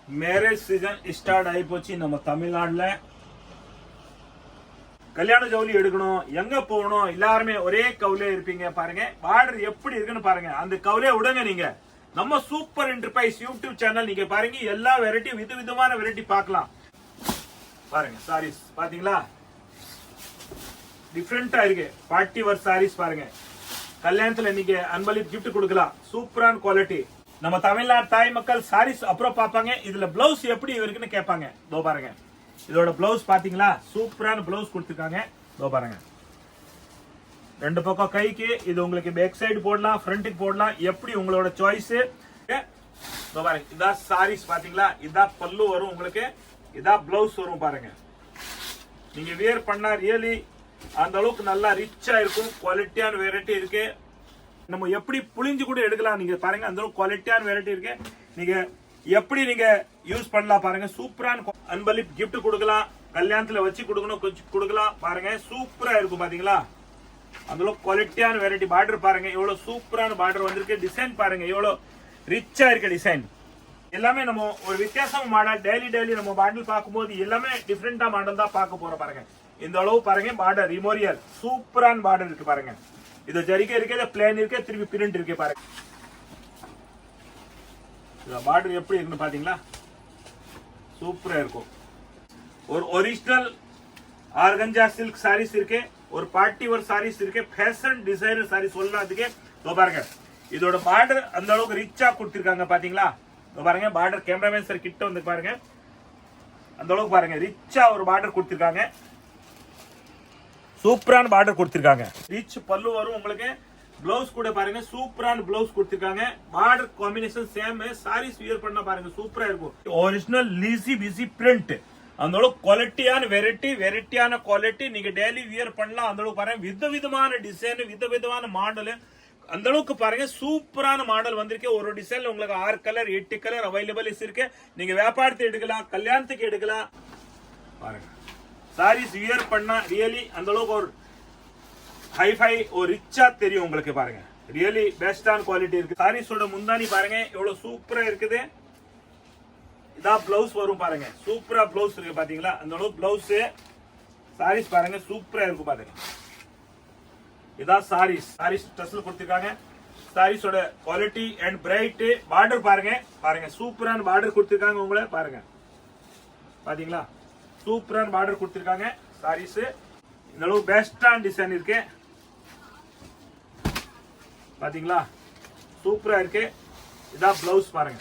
Marriage season start ஆகி போச்சு நம்ம தமிழ்நாடுல. கல்யாண ஜவுளி எடுக்கணும், எங்க போகணும், எல்லாருமே ஒரே கவுலே இருப்பீங்க. பாருங்க பார்டர் எப்படி இருக்குன்னு பாருங்க. அந்த கவுலே விடுங்க. நீங்க நம்ம சூப்பர் என்டர்பிரைஸ் யூடியூப் சேனல் நீங்க பாருங்க, எல்லா வெரைட்டி விதவிதமான வெரைட்டி பார்க்கலாம். பாருங்க சாரீஸ் பாத்தீங்களா, டிஃப்ரெண்டா இருக்கு. பார்ட்டி வேர் சாரீஸ் பாருங்க, கல்யாணத்துல நீங்க அன்பளிப்பு கிஃப்ட் கொடுக்கலாம். சூப்பரான குவாலிட்டி. நம்ம தமிழ்நாடு தாய் மக்கள் சாரீஸ் அப்புறம் பார்ப்பாங்க. இதுல பிளவுஸ் எப்படி இருக்குன்னு கேட்பாங்க. இதோ பாருங்க, இதோட பிளவுஸ் பாத்தீங்களா, சூப்பரான பிளவுஸ் கொடுத்துருக்காங்க. இதோ பாருங்க, ரெண்டு பக்கம் கைக்கு. இது உங்களுக்கு பேக் சைடு போடலாம், ஃப்ரண்ட்டுக்கு போடலாம், எப்படி உங்களோட சாய்ஸ். இதோ பாருங்க, இதான் சாரீஸ் பாத்தீங்களா, இதான் பல்லு வரும் உங்களுக்கு, இதான் பிளவுஸ் வரும். பாருங்க, நீங்க வியர் பண்ணா ரியலி அந்த அளவுக்கு நல்லா ரிச்சா இருக்கும். குவாலிட்டியான வெரைட்டி இருக்கு. நம்ம எப்படி புளிஞ்சு கூட எடுக்கலாம். நீங்க பாருங்க, அந்த அளவுக்கு குவாலிட்டியான வெரைட்டி இருக்கு. நீங்க எப்படி நீங்க யூஸ் பண்ணலாம் பாருங்க. சூப்பரான அன்பளிப்பு கிஃப்ட் கொடுக்கலாம், கல்யாணத்துல வச்சு கொடுக்கணும், கொஞ்சம் கொடுக்கலாம். பாருங்க சூப்பரா இருக்கும் பாத்தீங்களா, அந்த அளவுக்கு குவாலிட்டியான வெரைட்டி. பார்டர் பாருங்க, எவ்வளவு சூப்பரான பார்டர் வந்திருக்கு. டிசைன் பாருங்க, எவ்வளவு ரிச்சா இருக்கு டிசைன். எல்லாமே நம்ம ஒரு வித்தியாசமா மாடல். டெய்லி நம்ம மாடல் பார்க்கும்போது எல்லாமே டிஃப்ரெண்டா மாடல் தான் பார்க்க போறோம். பாருங்க இந்த அளவு பாருங்க, பார்டர் ரிமோரியல் சூப்பரான பார்டர் இருக்கு. பாருங்க இது ஜரிகை இருக்கு, பிளேன் இருக்கு, திருப்பி பிரிண்ட் இருக்கு. பாருங்க பார்டர் எப்படி இருக்குன்னு பாத்தீங்களா, சூப்பரா இருக்கும். ஒரு ஒரிஜினல் ஆர்கஞ்சா சில்க் சாரீஸ் இருக்கு, ஒரு பார்ட்டி வேர் சாரீஸ் இருக்கு, ஃபேஷன் டிசைனர் சாரீஸ் சொல்றதுக்கு. பாருங்க இதோட பார்டர் அந்த அளவுக்கு ரிச்சா கொடுத்திருக்காங்க பாத்தீங்களா. பாருங்க பார்டர், கேமராமேன் சார் கிட்ட வந்து பாருங்க, அந்த அளவுக்கு பாருங்க ரிச்சா ஒரு பார்டர் கொடுத்திருக்காங்க. சூப்பரான பார்டர் கொடுத்திருக்காங்க. ரிச் பல்லு வரும் உங்களுக்கு. பிளவுஸ் கூட பாருங்க, சூப்பரான பிளவுஸ் கொடுத்திருக்காங்க. Border combination same. Saris wear பண்ண பாருங்க சூப்பரா இருக்கும். ஒரிஜினல் லீசி பிசி பிரிண்ட், அந்த அளவுக்கு குவாலிட்டியான வெரைட்டியான குவாலிட்டி. நீங்க டெய்லி வியர் பண்ணலாம். அந்த அளவுக்கு பாருங்க, விதவிதமான டிசைன், விதவிதமான மாடல். அந்த அளவுக்கு பாருங்க சூப்பரான மாடல் வந்திருக்கு. ஒரு டிசைன்ல உங்களுக்கு 6 கலர் 8 கலர் அவைலபிள் இருக்கு. நீங்க வியாபாரத்துக்கு எடுக்கலாம், கல்யாணத்துக்கு எடுக்கலாம். பாருங்க சாரீஸ் வியர் பண்ணா ரியலி அந்த அளவுக்கு ஒரு ஹைஃபை ஒரு ரிச்சா தெரியும் உங்களுக்கு. பாருங்க ரியலி பெஸ்டான குவாலிட்டி இருக்கு. சாரீஸோட முந்தானி பாருங்க எவ்வளவு சூப்பரா இருக்குது. இதான் பிளவுஸ் வரும் பாருங்க, சூப்பரா பிளவுஸ் இருக்கு பாத்தீங்களா. அந்த அளவுக்கு பிளவுஸ் சாரீஸ் பாருங்க சூப்பரா இருக்கு. பாருங்க இதான் சாரீஸ் டஸ்ல கொடுத்திருக்காங்க. சாரீஸோட குவாலிட்டி அண்ட் பிரைட். பார்டர் பாருங்க சூப்பரான பார்டர் கொடுத்திருக்காங்க. உங்களை பாருங்க பாத்தீங்களா, சூப்பரான பார்டர் கொடுத்திருக்காங்க. சாரீஸ் இந்த அளவு பெஸ்டான டிசைன் இருக்கு பாத்தீங்களா, சூப்பரா இருக்கு. இதான் பிளவுஸ் பாருங்க.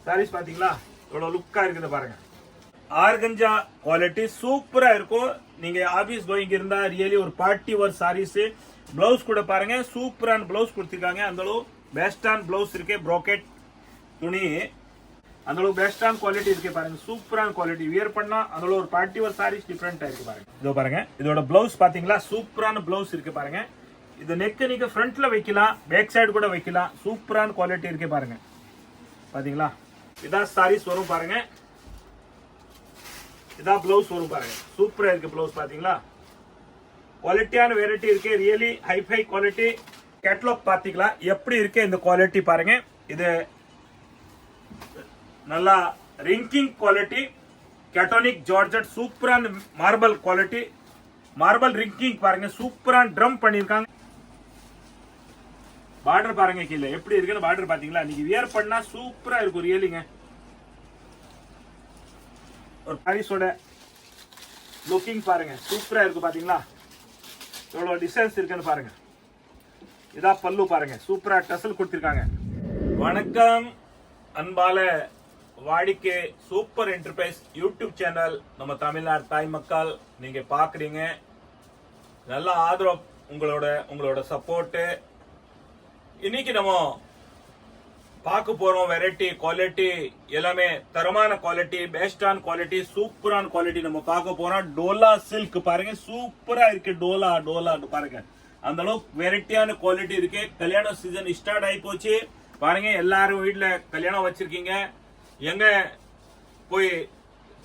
சாரீஸ் பாத்தீங்களா எவ்வளவு லுக்கா இருக்குது பாருங்க. ஆர்கஞ்சா குவாலிட்டி சூப்பரா இருக்கும். நீங்க ஆபீஸ் கோயிங் இருந்தா ரியலி ஒரு பார்ட்டி வேர் சாரீஸ். பிளவுஸ் கூட பாருங்க, சூப்பரான பிளவுஸ் கொடுத்திருக்காங்க. அந்த அளவு பெஸ்டான பிளவுஸ் இருக்கு. ப்ரோக்கெட் துணி, அந்த அளவு பெஸ்டான குவாலிட்டி இருக்கு. பாருங்க சூப்பரான குவாலிட்டி. வியர் பண்ணா அந்த அளவு ஒரு பார்ட்டி வேர் சாரீஸ் டிஃபரெண்டா இருக்கு. பாருங்க இதோ பாருங்க, இதோட பிளவுஸ் பாத்தீங்களா, சூப்பரான பிளவுஸ் இருக்கு. பாருங்க இது நெக் நீங்க ஃப்ரண்ட்ல வைக்கலாம், பேக் சைடு கூட வைக்கலாம். சூப்பரான குவாலிட்டி இருக்கு. பாருங்க பாத்தீங்களா, இதான் சாரீஸ் வரும். பாருங்க இதான் பிளவுஸ் வரும். பாருங்க சூப்பரா இருக்கு பிளவுஸ். பாத்தீங்களா குவாலிட்டியான வெரைட்டி இருக்கு. Really hi-fi quality. கேட்டலாக் பாத்தீங்களா எப்படி இருக்கு இந்த குவாலிட்டி. பாருங்க இது நல்லா ரிங்கிங் குவாலிட்டி. கேட்டோனிக் ஜார்ஜெட் சூப்பரான மார்பல் குவாலிட்டி. மார்பல் ரிங்கிங் பாருங்க, சூப்பரான ட்ரம் பண்ணிருக்காங்க. பார்டர் பாருங்க கீழே எப்படி இருக்குன்னு. பார்டர் பாத்தீங்களா, நீங்க வியர் பண்ணா சூப்பரா இருக்கும் ரியலிங்க. ஒரு சாரீஸோட லுக்கிங் பாருங்க சூப்பரா இருக்கு. பாத்தீங்களா எவ்வளவு டிசைன்ஸ் இருக்குன்னு பாருங்க. இதான் பல்லு பாருங்க, சூப்பரா டசல் கொடுத்திருக்காங்க. வணக்கம் அன்பால வாடிக்கை சூப்பர் என்டர்பிரைஸ் யூடியூப் சேனல். நம்ம தமிழ்நாடு தாய் மக்கள் நீங்க பாக்குறீங்க. நல்ல ஆதரவு, உங்களோட சப்போர்ட். இன்னைக்கு நம்ம பார்க்க போறோம் வெரைட்டி குவாலிட்டி எல்லாமே தரமான குவாலிட்டி, பெஸ்டான குவாலிட்டி, சூப்பரான குவாலிட்டி நம்ம பார்க்க போறோம். டோலா சில்க் பாருங்க சூப்பரா இருக்கு. டோலா பாருங்க அந்த அளவுக்கு வெரைட்டியான குவாலிட்டி இருக்கு. கல்யாண சீசன் ஸ்டார்ட் ஆகி போச்சு. பாருங்க எல்லாரும் வீட்டுல கல்யாணம் வச்சிருக்கீங்க, எங்க போய்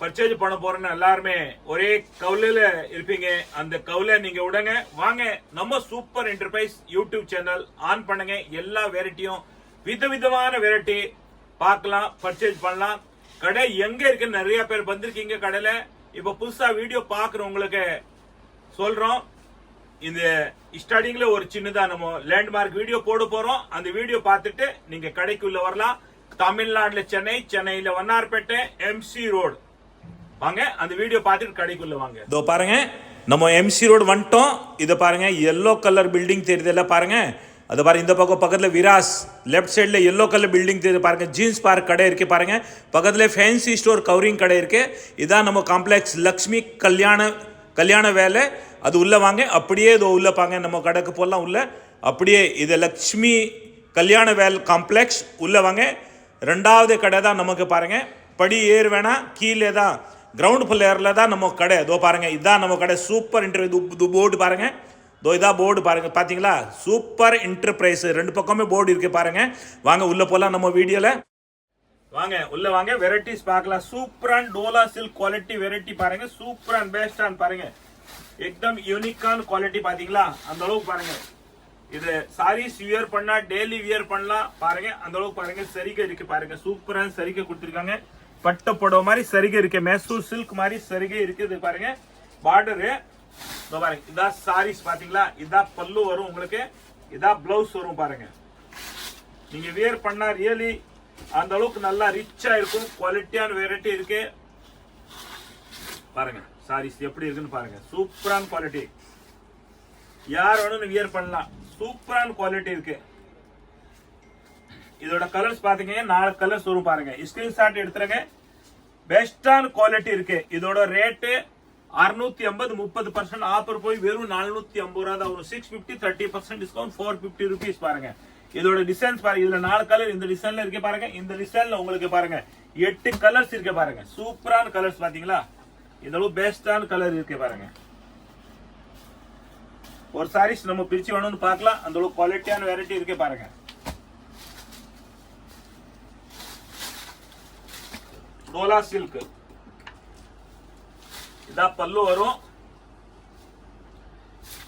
பர்ச்சேஸ் பண்ண போறேன்னு எல்லாருமே ஒரே கவுலையில இருப்பீங்க. அந்த கவுலை நீங்க விடுங்க, வாங்க நம்ம super enterprise YouTube channel on பண்ணுங்க. எல்லா வெரைட்டியும் விதவிதமான வெரைட்டி பார்க்கலாம், பர்ச்சேஸ் பண்ணலாம். கடை எங்க இருக்கு நிறைய பேர் வந்திருக்கீங்க கடையில. இப்ப புதுசா வீடியோ பாக்குறவங்களுக்கு சொல்றோம், இந்த ஸ்டார்டிங்ல ஒரு சின்னதா நம்ம லேண்ட்மார்க் வீடியோ போட போறோம். அந்த வீடியோ பார்த்துட்டு நீங்க கடைக்குள்ள வரலாம். தமிழ்நாடுல சென்னையில வண்ணார்பேட்டை எம்சி ரோடு வாங்க. அந்த வீடியோ பார்த்துட்டு கடைக்குள்ள வாங்க. இதோ பாருங்க, நம்ம எம்சி ரோடு வந்துட்டோம். இதை பாருங்க, எல்லோ கலர் பில்டிங் தெரியுதுல்ல பாருங்க. அது பாருங்க, இந்த பக்கம் பக்கத்துல விராஸ், லெஃப்ட் சைடுல எல்லோ கலர் பில்டிங் தெரியுது பாருங்க. ஜீன்ஸ் பார்க் கடை இருக்கு பாருங்க. பக்கத்துல ஃபேன்சி ஸ்டோர் கவரிங் கடை இருக்கு. இதான் நம்ம காம்ப்ளெக்ஸ் லக்ஷ்மி கல்யாண வேலை. அது உள்ள வாங்க. அப்படியே இது உள்ள பாங்க, நம்ம கடைக்கு போடலாம் உள்ள. அப்படியே இது லக்ஷ்மி கல்யாண வேல் காம்ப்ளெக்ஸ் உள்ள வாங்க. ரெண்டாவது கடை தான் நமக்கு பாருங்க. படி ஏறு வேணாம், கீழே தான் கிரவுண்ட் ஃப்ளோர்ல தான் நம்ம கடை. இதோ பாருங்க, இதான் நம்ம கடை. சூப்பர் இன்டர்வியூ போர்டு பாருங்க. இதோ இதான் போர்டு பாருங்க, பாத்தீங்களா? சூப்பர் என்டர்பிரைஸ், ரெண்டு பக்கமே போர்டு இருக்கு பாருங்க. வாங்க உள்ள போலாம் நம்ம வீடியோல. வாங்க உள்ள வாங்க, வெரைட்டிஸ் பார்க்கலாம். சூப்பரான டோலா சில்க் குவாலிட்டி வெரைட்டி பாருங்க. சூப்பரான பெஸ்டான பாருங்க, एकदम யூனிக்கான குவாலிட்டி பாத்தீங்களா? அந்த அளவுக்கு பாருங்க. இது சாரீஸ் வியர் பண்ணா, டெய்லி வியர் பண்ணலாம் பாருங்க. அந்த அளவுக்கு பாருங்க, சரிகை இருக்கு பாருங்க. சூப்பரான சரிகை கொடுத்திருக்காங்க. பட்டு புடவை மாதிரி சரிகை இருக்கு, மைசூர் சில்க் மாதிரி சரிகை இருக்குது பாருங்க. பார்டரு பாருங்க, இதான் சாரீஸ் பாத்தீங்களா? இதான் பல்லு வரும் உங்களுக்கு, இதான் பிளவுஸ் வரும் பாருங்க. நீங்க வியர் பண்ணா ரியலி அந்த அளவுக்கு நல்லா ரிச்சா இருக்கும். குவாலிட்டியான வெரைட்டி இருக்கு பாருங்க. சாரீஸ் எப்படி இருக்குன்னு பாருங்க. சூப்பரான குவாலிட்டி, யார் வேணும் வியர் பண்ணலாம். சூப்பரான குவாலிட்டி இருக்கு. இதோட கலர்ஸ் பாத்தீங்க, 4 கலர்ஸ் வரும் பாருங்க. ஸ்கிரீன்ஷாட் எடுத்துருங்க. பெஸ்டான குவாலிட்டி இருக்கு. இதோட ரேட்டு 650, 30% ஆஃபர் போய் வெறும் 450 ரூபா தான் வரும். 650 30% டிஸ்கவுண்ட் 450 rupees பாருங்க. இதோட டிசைன்ஸ் பாருங்க. இதுல 4 கலர் இந்த டிசைன்ல இருக்கு பாருங்க. இந்த டிசைன்ல உங்களுக்கு பாருங்க 8 கலர்ஸ் இருக்கு பாருங்க. சூப்பரான கலர்ஸ் பாத்தீங்களா? இதோட பெஸ்டான கலர் இருக்கு பாருங்க. ஒரு சாரீஸ் நம்ம பிரிச்சு வேணும்னு பார்க்கலாம். அந்த அளவுக்கு குவாலிட்டியான வெரைட்டி இருக்கு பாருங்க. டோலா சில்க், இதா பல்லு வரும்,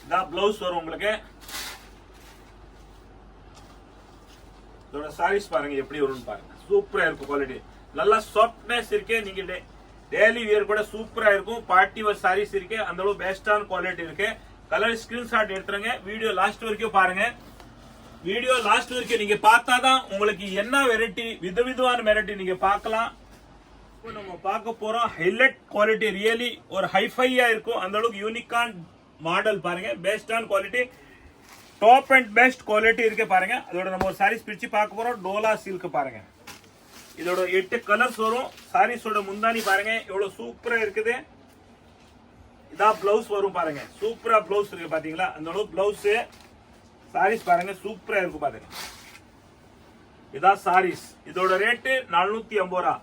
இதா பிளவுஸ் வரும் உங்களுக்கு. இதோட சாரீஸ் பாருங்க எப்படி வரும்னு பாருங்க. சூப்பரா இருக்கும் குவாலிட்டி, நல்லா சாஃப்ட்னஸ் இருக்கு. நீங்க டெய்லி வியர் கூட சூப்பரா இருக்கும். பார்ட்டி வேர் சாரீஸ் இருக்கு. அந்த அளவு பெஸ்டான குவாலிட்டி இருக்கு. கலர் ஸ்கிரீன்ஷாட் எடுத்துருங்க. வீடியோ லாஸ்ட் வரைக்கும் பாருங்க. வீடியோ லாஸ்ட் வரைக்கும் நீங்க பார்த்தாதான் உங்களுக்கு என்ன வெரைட்டி, விதவிதமான வெரைட்டி நீங்க பார்க்கலாம். நம்ம பார்க்க போறோம் ஹைலைட் குவாலிட்டி, ரியலி ஒரு ஹைஃபையா இருக்கும். அந்த அளவுக்கு யூனிக்கான் மாடல் பாருங்க. பெஸ்டான quality, top and best quality இருக்கு பாருங்க. அதோட நம்ம ஒரு சாரீஸ் பிரிச்சு பார்க்க போறோம். டோலா சில்க் பாருங்க. இதோட 8 கலர்ஸ் வரும். சாரீஸோட முந்தானி பாருங்க எவ்வளவு சூப்பரா இருக்குது. இதான் பிளவுஸ் வரும் பாருங்க. சூப்பரா பிளவுஸ் இருக்கு பாத்தீங்களா? அந்த அளவுக்கு பிளவுஸ் சாரீஸ் பாருங்க சூப்பரா இருக்கும் பாருங்க. இதான் சாரீஸ். இதோட ரேட்டு 450 ரூபா.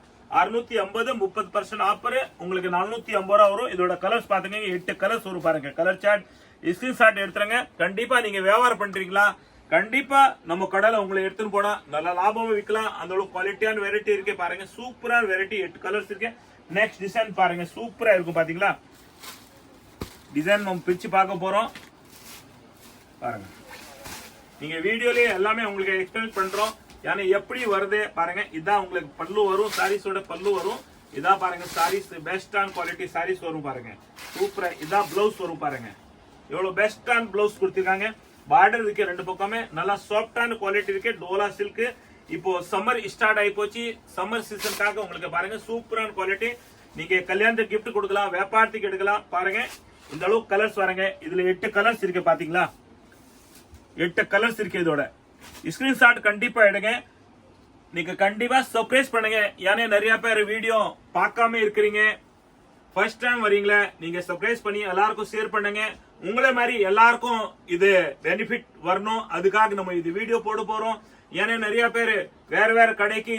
650, 30% ஆஃபர் உங்களுக்கு 450 ரூபா வரும். இதோட கலர்ஸ் பாத்தீங்க 8 கலர்ஸ் வரும் பாருங்க. கலர் சார்ட் ஸ்கிரீன்ஷாட் எடுத்துருங்க. கண்டிப்பா நீங்க வியாபாரம் பண்றீங்களா, கண்டிப்பா நம்ம கடையில உங்களை எடுத்துன்னு போனா நல்ல லாபமும் விற்கலாம். அந்த அளவுக்கு குவாலிட்டியான வெரைட்டி இருக்கு பாருங்க. சூப்பரான வெரைட்டி, 8 கலர்ஸ் இருக்கு. நெக்ஸ்ட் டிசைன் பாருங்க, சூப்பரா இருக்கும் பாத்தீங்களா? டிசைன் நம்ம பிரிச்சு பார்க்க போறோம் பாருங்க. நீங்க வீடியோலயே எல்லாமே உங்களுக்கு எக்ஸ்பிளைன் பண்றோம். ஏன்னா எப்படி வருது பாருங்க. இதான் உங்களுக்கு பல்லு வரும், சாரீஸோட பல்லு வரும். இதான் பாருங்க சாரீஸ், பெஸ்டான குவாலிட்டி சாரீஸ் வரும் பாருங்க. சூப்பரா. இதான் பிளவுஸ் வரும் பாருங்க. எவ்வளவு பெஸ்டான பிளவுஸ் கொடுத்திருக்காங்க. பார்டர் இருக்கு ரெண்டு பக்கமே. நல்லா சாஃப்டான குவாலிட்டி இருக்கு. டோலா சில்க். இப்போ சம்மர் ஸ்டார்ட் ஆகி போச்சு. சம்மர் சீசனுக்காக உங்களுக்கு பாருங்க சூப்பரான குவாலிட்டி. நீங்க கல்யாணத்துக்கு கிஃப்ட் கொடுக்கலாம், வியாபாரத்துக்கு எடுக்கலாம் பாருங்க. இந்த அளவுக்கு கலர்ஸ் பாருங்க. இதுல 8 கலர்ஸ் இருக்கு பாத்தீங்களா? 8 கலர்ஸ் இருக்கு. இதோட ஸ்கிரீன்ஷாட் கண்டிப்பா எடுங்க. நீங்க கண்டிப்பா சர்ப்ரைஸ் பண்ணுங்க. ஏன்னா நிறைய பேர் வீடியோ பார்க்காம இருக்கிறீங்க, ஃபர்ஸ்ட் டைம் வரீங்களா, நீங்க சர்ப்ரைஸ் பண்ணி எல்லாருக்கும் ஷேர் பண்ணுங்க. உங்களே மாதிரி எல்லாருக்கும் இது பெனிஃபிட் வரணும். அதுக்காக நம்ம இது வீடியோ போட போறோம். ஏன்னா நிறைய பேர் வேற வேற கடைக்கு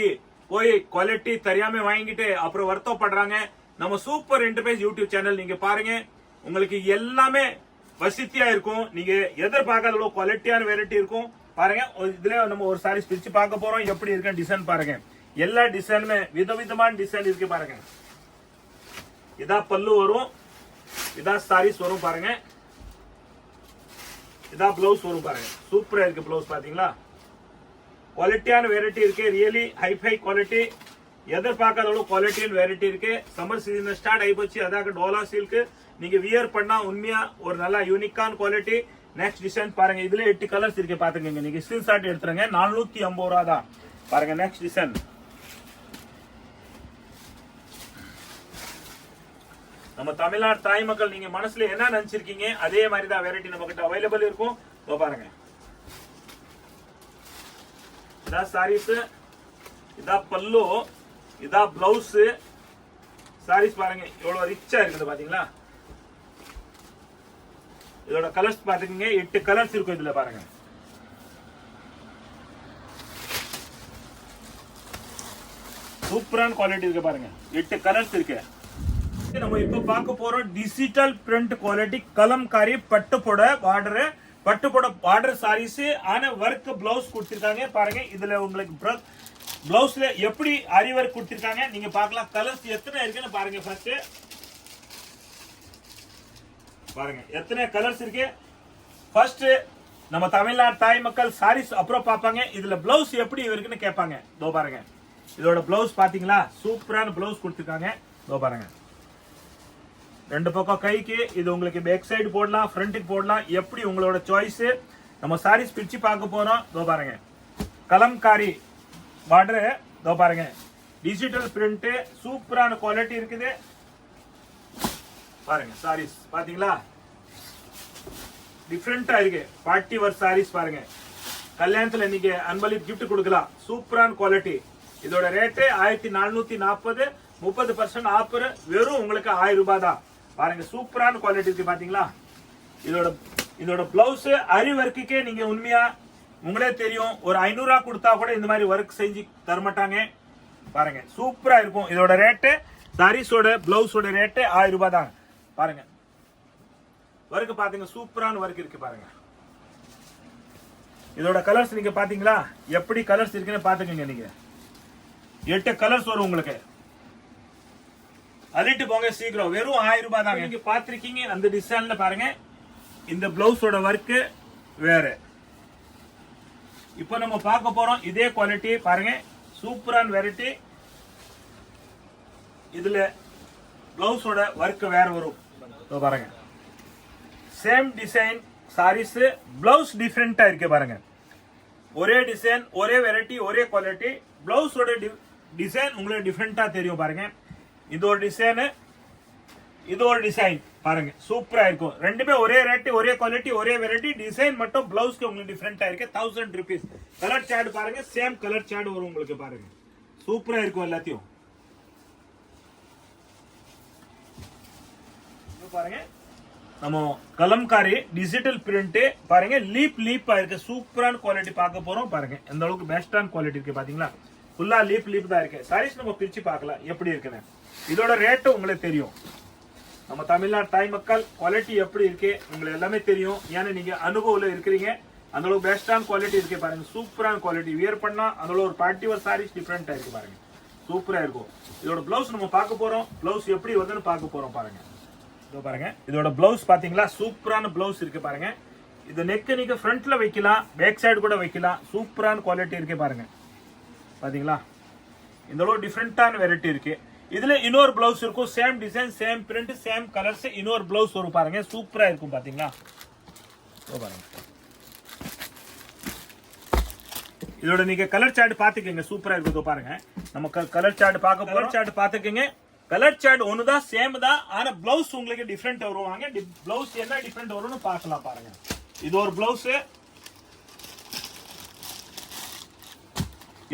போய் குவாலிட்டி தெரியாம வாங்கிட்டு அப்புறம் வருத்தப்படுறாங்க. நம்ம சூப்பர் என்டர்பிரைஸ் யூடியூப் சேனல் நீங்க பாருங்க. உங்களுக்கு எல்லாமே வசதியா இருக்கும். நீங்க எதிர்பார்க்காத அளவு குவாலிட்டியான வெரைட்டி இருக்கும் பாருங்க. இதுல நம்ம ஒரு சாரீஸ் பிரிச்சு பார்க்க போறோம். எப்படி இருக்கு டிசைன் பாருங்க. எல்லா டிசைனுமே விதவிதமான டிசைன் இருக்கு பாருங்க. இதான் பல்லு வரும், இதான் சாரீஸ் வரும் பாருங்க. இதான் பிளவுஸ் வரும் பாருங்க. சூப்பரா இருக்கு பிளவுஸ் பாத்தீங்களா? குவாலிட்டியான வெரைட்டி இருக்கு, ரியலி ஹைஃபை குவாலிட்டி, எதிர்பார்க்காத அளவு குவாலிட்டியான வெரைட்டி இருக்கு. சம்மர் சீசன் ஸ்டார்ட் ஆகி போச்சு, அதாக டோலா சில்க் நீங்க வியர் பண்ணா உண்மையா ஒரு நல்ல யூனிக்கான குவாலிட்டி. நெக்ஸ்ட் டிசைன் பாருங்க, இதுல 8 கலர்ஸ் இருக்கு பாத்துக்கங்க, நீங்க ஸ்கிரீன்ஷாட் எடுத்துருங்க. 450 ரூபா தான். பாருங்க நெக்ஸ்ட் டிசைன், நம்ம தமிழ்நாடு தாய் மக்கள் நீங்க மனசுல என்ன நினைச்சிருக்கீங்க அதே மாதிரி தான் வெரைட்டி நம்ம கிட்ட அவைலபிள் இருக்கும். பாருங்க இதான் சாரீஸ், இதான் பல்லு, இதான் பிளவுஸ். சாரீஸ் பாருங்க எவ்வளவு ரிச்சா இருக்குது பாத்தீங்களா. இதோட கலர்ஸ் பாத்துக்கங்க, 8 கலர்ஸ் இருக்கும் இதுல பாருங்க. சூப்பரான குவாலிட்டி இருக்கு பாருங்க, 8 கலர்ஸ் இருக்கு. நம்ம இப்ப பார்க்க போறோம் டிஜிட்டல் பிரிண்ட் குவாலிட்டி கலம்காரி பட்டுப்போட பார்டர், பட்டுப்போட பார்டர் சாரீஸ் ஆன ஒர்க் பிளவுஸ் கொடுத்திருக்காங்க பாருங்க. இதுல உங்களுக்கு பிளவுஸ்ல எப்படி ஆரி ஒர்க் கொடுத்திருக்காங்க நீங்க பார்க்கலாம். கலர்ஸ் எத்தனை இருக்குன்னு பாருங்க. ஃபர்ஸ்ட் பாருங்க எத்தனை கலர்ஸ் இருக்கு. ஃபர்ஸ்ட் நம்ம தமிழ்நாடு தாய் மக்கள் சாரீஸ் அப்புறம் பார்ப்பாங்க, இதுல பிளவுஸ் எப்படி இருக்குன்னு கேட்பாங்க. இதோ பாருங்க இதோட பிளவுஸ் பாத்தீங்களா, சூப்பரான பிளவுஸ் கொடுத்திருக்காங்க. இதோ பாருங்க ரெண்டு பக்கம் கைக்கு, இது உங்களுக்கு பேக் சைடு போடலாம், ஃப்ரண்ட்டுக்கு போடலாம், எப்படி உங்களோட சாய்ஸ். நம்ம சாரீஸ் பிரிச்சு பார்க்க போறோம். இதோ பாருங்க கலம்காரி பார்டர், இதோ பாருங்க டிஜிட்டல் பிரிண்ட், சூப்பரான குவாலிட்டி இருக்குது பாருங்க. சாரீஸ் பாத்தீங்களா டிஃபரெண்டா இருக்கு, பார்ட்டி வேர் சாரீஸ் பாருங்க. கல்யாணத்துல நீங்க அன்பளிப்பு கிஃப்ட் கொடுக்கலாம், சூப்பரான குவாலிட்டி. இதோட ரேட்டு 1440, 30% ஆஃபர், வெறும் உங்களுக்கு 1000 ரூபாய் தான். பாருங்க சூப்பரான குவாலிட்டி இருக்கு பாத்தீங்களா. இதோட பிளவுஸ் அரி ஒர்க்குக்கே நீங்க உண்மையா உங்களே தெரியும், ஒரு 500 ரூபாய் கொடுத்தா கூட இந்த மாதிரி ஒர்க் செஞ்சு தரமாட்டாங்க. பாருங்க சூப்பரா இருக்கும். இதோட ரேட்டு சாரீஸோட பிளவுஸோட ரேட்டு 1000 ரூபாய் தான். பாருங்க ஒர்க் பாத்தீங்க, சூப்பரான ஒர்க் இருக்கு பாருங்க. இதோட கலர்ஸ் நீங்க பாத்தீங்களா, எப்படி கலர்ஸ் இருக்குன்னு பாத்துக்கங்க. நீங்க 8 கலர்ஸ் வரும் உங்களுக்கு, அள்ளிட்டு போங்க சீக்கிரம், வெறும் 1000 ரூபாய் தான். நீங்க பாத்திருக்கீங்க அந்த டிசைன்ல பாருங்க. இந்த பிளவுஸோட ஒர்க் வேற. இப்போ நம்ம பார்க்க போறோம் இதே குவாலிட்டி பாருங்க, சூப்பரான வெரைட்டி. இதுல பிளவுஸோட ஒர்க் வேற வரும் பாருங்க. சேம் டிசைன் சாரீஸ், பிளவுஸ் டிஃபரெண்டா இருக்கு பாருங்க. ஒரே டிசைன், ஒரே வெரைட்டி, ஒரே குவாலிட்டி, பிளவுஸோட டிசைன் உங்களுக்கு டிஃபரெண்டா தெரியும் பாருங்க. இது ஒரு டிசைன், இது ஒரு டிசைன் பாருங்க, சூப்பரா இருக்கும். ரெண்டுமே ஒரே ரேட், ஒரே குவாலிட்டி, ஒரே வெரைட்டி. டிசைன் மட்டும் பிளவுஸ்க்கு உங்களுக்கு டிஃபரெண்டா இருக்கு. 1000 rupees. கலர் சார்ட் பாருங்க, சேம் கலர் சார்ட் வரும் உங்களுக்கு பாருங்க, சூப்பரா இருக்கும் எல்லாத்தையும் பாருங்க. நம்ம கலம்காரி டிஜிட்டல் பிரிண்ட் பாருங்க, லீப்பா இருக்கு, சூப்பரான குவாலிட்டி பார்க்க போறோம் பாருங்க. எந்த அளவுக்கு பெஸ்டான குவாலிட்டி இருக்கு பாத்தீங்களா. ஃபுல்லா லீப் தான் இருக்கு. சாரீஸ் நம்ம பிரிச்சு பார்க்கலாம் எப்படி இருக்குன்னு. இதோட ரேட்டு உங்களுக்கு தெரியும். நம்ம தமிழ்நாடு தாய் மக்கள் குவாலிட்டி எப்படி இருக்கு உங்களுக்கு எல்லாமே தெரியும், ஏன்னா நீங்க அனுபவத்துல இருக்கிறீங்க. அந்த அளவுக்கு பெஸ்டான குவாலிட்டி இருக்கு பாருங்க, சூப்பரான குவாலிட்டி. வியர் பண்ணா அதோட ஒரு பார்ட்டி வேர் சாரீஸ் டிஃபரெண்டா இருக்கு பாருங்க, சூப்பரா இருக்கும். இதோட பிளவுஸ் நம்ம பார்க்க போறோம், பிளவுஸ் எப்படி வருதுன்னு பார்க்க போறோம் பாருங்க. இதோ பாருங்க இதோட பிளவுஸ் பாத்தீங்களா, சூப்பரான பிளவுஸ் இருக்கு பாருங்க. இது நெக் நீங்க ஃப்ரண்ட்ல வைக்கலாம், பேக் சைடு கூட வைக்கலாம், சூப்பரான குவாலிட்டி இருக்கு பாருங்க. பாத்தீங்களா இந்த அளவு டிஃபரெண்டான வெரைட்டி இருக்கு. இதுல இன்னொரு பிளவுஸ் இருக்கும், same design, same print, same colours, இன்னொரு பிளவுஸ் வரும் பாருங்க, சூப்பரா இருக்கும் பாத்தீங்களா. பாருங்க இதோட நீங்க கலர் சார்ட் பாத்துக்கங்க, சூப்பரா இருக்கும் பாருங்க. நம்ம கலர் சார்ட் பார்க்க போறோம். சார்ட் பாத்துக்கங்க, கலர் சார்ட் ஒண்ணுதான், சேம் தான், ஆனா பிளவுஸ் உங்களுக்கு டிஃபரெண்ட் வருவாங்க. பிளவுஸ் என்ன டிஃபரெண்ட் வரும்னு பார்க்கலாம் பாருங்க. இது ஒரு பிளவுஸ்,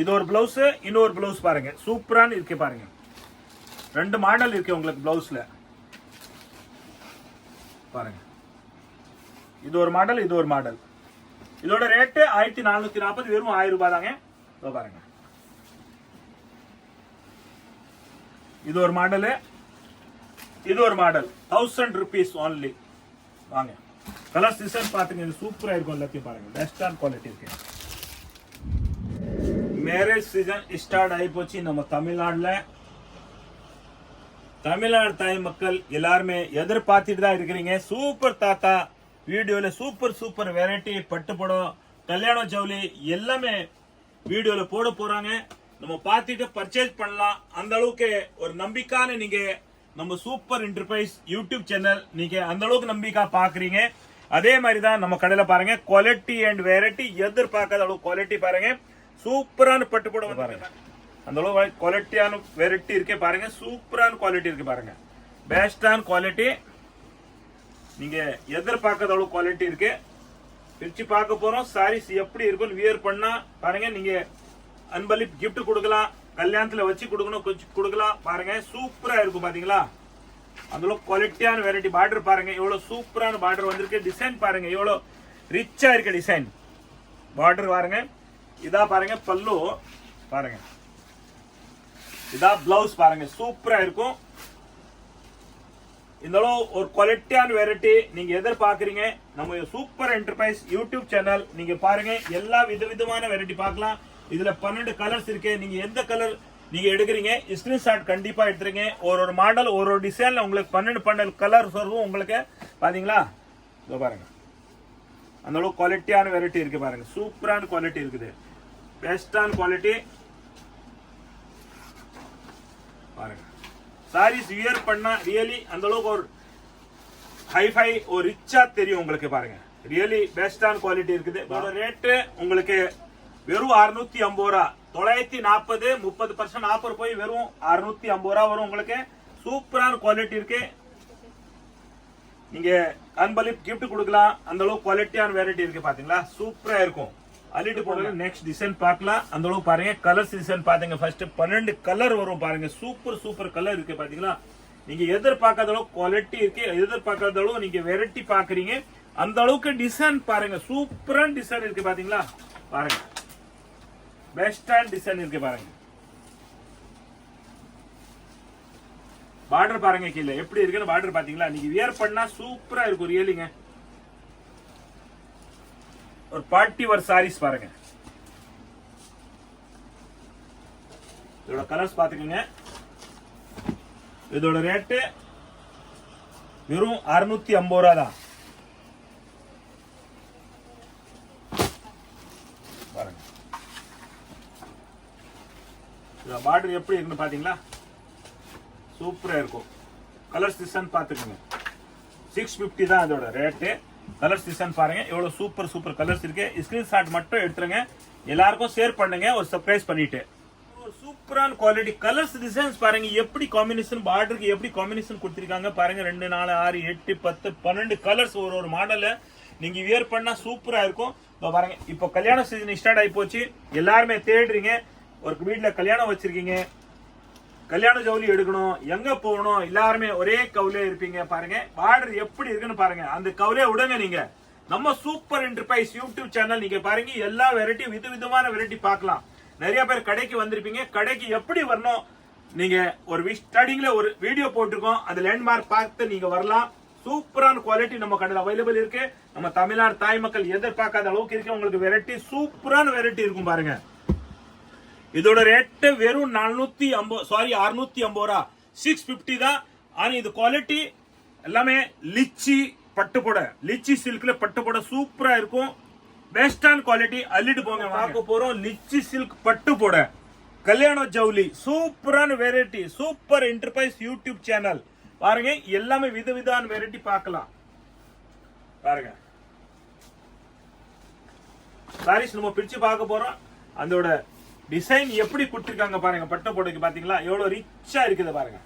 இது ஒரு பிளவுஸ், இன்னொரு பிளவுஸ் பாருங்க, சூப்பரான இருக்கு பாருங்க. ரெண்டு மாடல் இருக்கு உங்களுக்கு பிளவுஸ்ல பாருங்க. இது ஒரு மாடல், இது ஒரு மாடல். இதோட ரேட்டு 1440, வெறும் 1000 ரூபாய் தாங்க. பாருங்க இது ஒரு மாடல், இது ஒரு மாடல், 1000 rupees only. வாங்க கலர் டிசைன் பாத்துங்க, சூப்பரா இருக்கும் எல்லாத்தையும் பாருங்க, பெஸ்டான குவாலிட்டி இருக்கு. மேரேஜ் சீசன் ஸ்டார்ட் ஆகி போச்சு நம்ம தமிழ்நாடுல. தமிழ்நாடு தாய் மக்கள் எல்லாருமே எதிர்பார்த்துட்டு தான் இருக்கிறீங்க. சூப்பர் தாத்தா வீடியோல சூப்பர் வெரைட்டி பட்டு படம், கல்யாண ஜவுளி எல்லாமே வீடியோல போட போறாங்க. நம்ம பார்த்துட்டு பர்ச்சேஸ் பண்ணலாம். அந்த அளவுக்கு ஒரு நம்பிக்கையான நீங்க நம்ம சூப்பர் என்டர்பிரைஸ் யூடியூப் சேனல் நீங்க அந்த அளவுக்கு நம்பிக்கை பாக்குறீங்க. அதே மாதிரி தான் நம்ம கடையில பாருங்க, குவாலிட்டி அண்ட் வெரைட்டி எதிர்பார்க்காத அளவு குவாலிட்டி பாருங்க. சூப்பரான பட்டுப்புடவை பாருங்க, அந்த அளவு குவாலிட்டியான வெரைட்டி இருக்கே பாருங்க. சூப்பரான குவாலிட்டி இருக்கு பாருங்க, பெஸ்டான குவாலிட்டி. நீங்க எதிர்பார்க்காத அளவு குவாலிட்டி இருக்கு. பிரிச்சு பார்க்க போறோம். சாரீஸ் எப்படி இருக்கும் வியர் பண்ணா பாருங்க. நீங்க அன்பளிப் கிஃப்ட் கொடுக்கலாம், கல்யாணத்துல வச்சு கொடுக்கணும் கொடுக்கலாம் பாருங்க. சூப்பரா இருக்கும் பாத்தீங்களா, அந்த குவாலிட்டியான வெரைட்டி. பார்டர் பாருங்க எவ்வளவு சூப்பரான பார்டர் வந்திருக்கு. டிசைன் பாருங்க எவ்வளவு ரிச்சா இருக்கு டிசைன். பார்டர் பாருங்க, இதா பாருங்க பல்லு பாருங்க, இதா பிளவுஸ் பாருங்க. சூப்பரா இருக்கும். இந்த ஒரு குவாலிட்டியான வெரைட்டி நீங்க எதிர்பார்க்கறீங்க. நம்ம சூப்பர் என்டர்பிரைஸ் யூடியூப் சேனல் நீங்க பாருங்க, எல்லா விதவிதமான வெரைட்டி பார்க்கலாம். இதுல 12 கலர்ஸ் இருக்கு. நீங்க எந்த கலர் நீங்க எடுக்கிறீங்க ஸ்கிரீன்ஷாட் கண்டிப்பா எடுத்துருங்க. ஒரு மாடல் ஒரு டிசைன்ல உங்களுக்கு 12 கலர்ஸ் வரும் உங்களுக்கு பாத்தீங்களா. இதோ பாருங்க, அந்த அளவுக்கு குவாலிட்டியான வெரைட்டி இருக்கு பாருங்க. சூப்பரான குவாலிட்டி இருக்குது, பெஸ்டான குவாலிட்டி பாருங்க. சாரீஸ் வியர் பண்ணா ரியலி அந்த அளவுக்கு ஒரு ஹைஃபை ஒரு ரிச்சா தெரியும் உங்களுக்கு பாருங்க. ரியலி பெஸ்டான குவாலிட்டி இருக்குது. இதோட ரேட்டு உங்களுக்கு வெறும் 650 ரூபா. 940 30% ஆஃபர் போய் வெறும் 650 ரூபா வரும் உங்களுக்கு. சூப்பரான குவாலிட்டி இருக்கு. நீங்க அன்பளிப் கிஃப்ட் கொடுக்கலாம், அந்த அளவுக்கு குவாலிட்டியான வெரைட்டி இருக்கு பாத்தீங்களா. சூப்பரா இருக்கும். அள்ளிட்டு போடுங்க. நெக்ஸ்ட் டிசைன் பார்க்கலாம். அந்த அளவுக்கு பாருங்க, கலர்ஸ் டிசைன் பாத்தீங்க. ஃபர்ஸ்ட் 12 கலர் வரும் பாருங்க. சூப்பர் கலர் இருக்கு பாத்தீங்களா. நீங்க எதிர்பார்க்காத அளவுக்கு குவாலிட்டி இருக்கு, எதிர்பார்க்காத அளவு நீங்க வெரைட்டி பாக்குறீங்க. அந்த அளவுக்கு டிசைன் பாருங்க, சூப்பரான டிசைன் இருக்கு பாத்தீங்களா. பாருங்க, பெஸ்டான டிசைன் இருக்கு பாருங்க. பார்டர் பாருங்க கீழே எப்படி இருக்குன்னு. பார்டர் பாத்தீங்களா, நீங்க வியர் பண்ணா சூப்பரா இருக்கும் ரியலிங்க. ஒரு பார்ட்டி வேர் சாரீஸ் பாருங்க. இதோட கலர்ஸ் பாத்துக்கோங்க. இதோட ரேட்டு வெறும் 650 ரூபா தான் பாருங்க. பார்டர் எப்படி இருக்குன்னு பாத்தீங்களா, சூப்பரா இருக்கும். கலர்ஸ் டிசைன் பாத்துக்கோங்க. 650 தான் இதோட ரேட்டு. கலர்ஸ் டிசைன் பாருங்க எவ்வளவு சூப்பர் கலர்ஸ் இருக்கு. ஸ்கிரீன்ஷாட் மட்டும் எடுத்துருங்க, எல்லாருக்கும் ஷேர் பண்ணுங்க ஒரு சர்ப்ரைஸ் பண்ணிட்டு. ஒரு சூப்பரான குவாலிட்டி கலர்ஸ் டிசைன்ஸ் பாருங்க எப்படி காம்பினேஷன். பார்டருக்கு எப்படி காம்பினேஷன் கொடுத்திருக்காங்க பாருங்க. 2 4 6 8 10 12 கலர்ஸ் ஒரு மாடல்ல நீங்க வியர் பண்ணா சூப்பரா இருக்கும் பாருங்க. இப்போ கல்யாண சீசன் ஸ்டார்ட் ஆகி போச்சு. எல்லாருமே தேடுறீங்க, ஒரு வீட்டுல கல்யாணம் வச்சிருக்கீங்க, கல்யாண ஜவுளி எடுக்கணும், எங்க போகணும், எல்லாருமே ஒரே கவுலே இருப்பீங்க பாருங்க. பார்டர் எப்படி இருக்குன்னு பாருங்க, அந்த கவுலே விடுங்க. நீங்க நம்ம சூப்பர் என்டர்பிரைஸ் யூடியூப் சேனல் நீங்க பாருங்க, எல்லா வெரைட்டி விதவிதமான வெரைட்டி பார்க்கலாம். நிறைய பேர் கடைக்கு வந்திருப்பீங்க, கடைக்கு எப்படி வரணும் நீங்க ஒரு ஸ்டார்டிங்ல ஒரு வீடியோ போட்டிருக்கோம், அந்த லேண்ட்மார்க் பார்த்து நீங்க வரலாம். சூப்பரான குவாலிட்டி நம்ம கடையில் அவைலபிள் இருக்கு. நம்ம தமிழ்நாடு தாய் மக்கள் எதிர்பார்க்காத அளவுக்கு இருக்கு உங்களுக்கு வெரைட்டி. சூப்பரான வெரைட்டி இருக்கும் பாருங்க. இதோட ரேட் வெறும் 650 ரூபா. 650 தான். ஆனா இது குவாலிட்டி எல்லாமே லிச்சி பட்டுப்புடை, லிச்சி சில்க்ல பட்டுப்புடை சூப்பரா இருக்கும். பெஸ்டான குவாலிட்டி. அள்ளிட்டு போங்க. பார்க்க போறோம் லிச்சி சில்க் பட்டுப்புடை கல்யாண ஜவுளி. சூப்பரான variety. Super enterprise YouTube channel பாருங்க, எல்லாமே விதவிதான வெரைட்டி பார்க்கலாம் பாருங்க. சாரீஸ் நம்ம பிரிச்சு பார்க்க போறோம். அதோட டிசைன் எப்படி கொடுத்திருக்காங்க பாருங்க. பட்டுப்புடைக்கு பாத்தீங்களா எவ்வளவு ரிச்சா இருக்குது பாருங்க.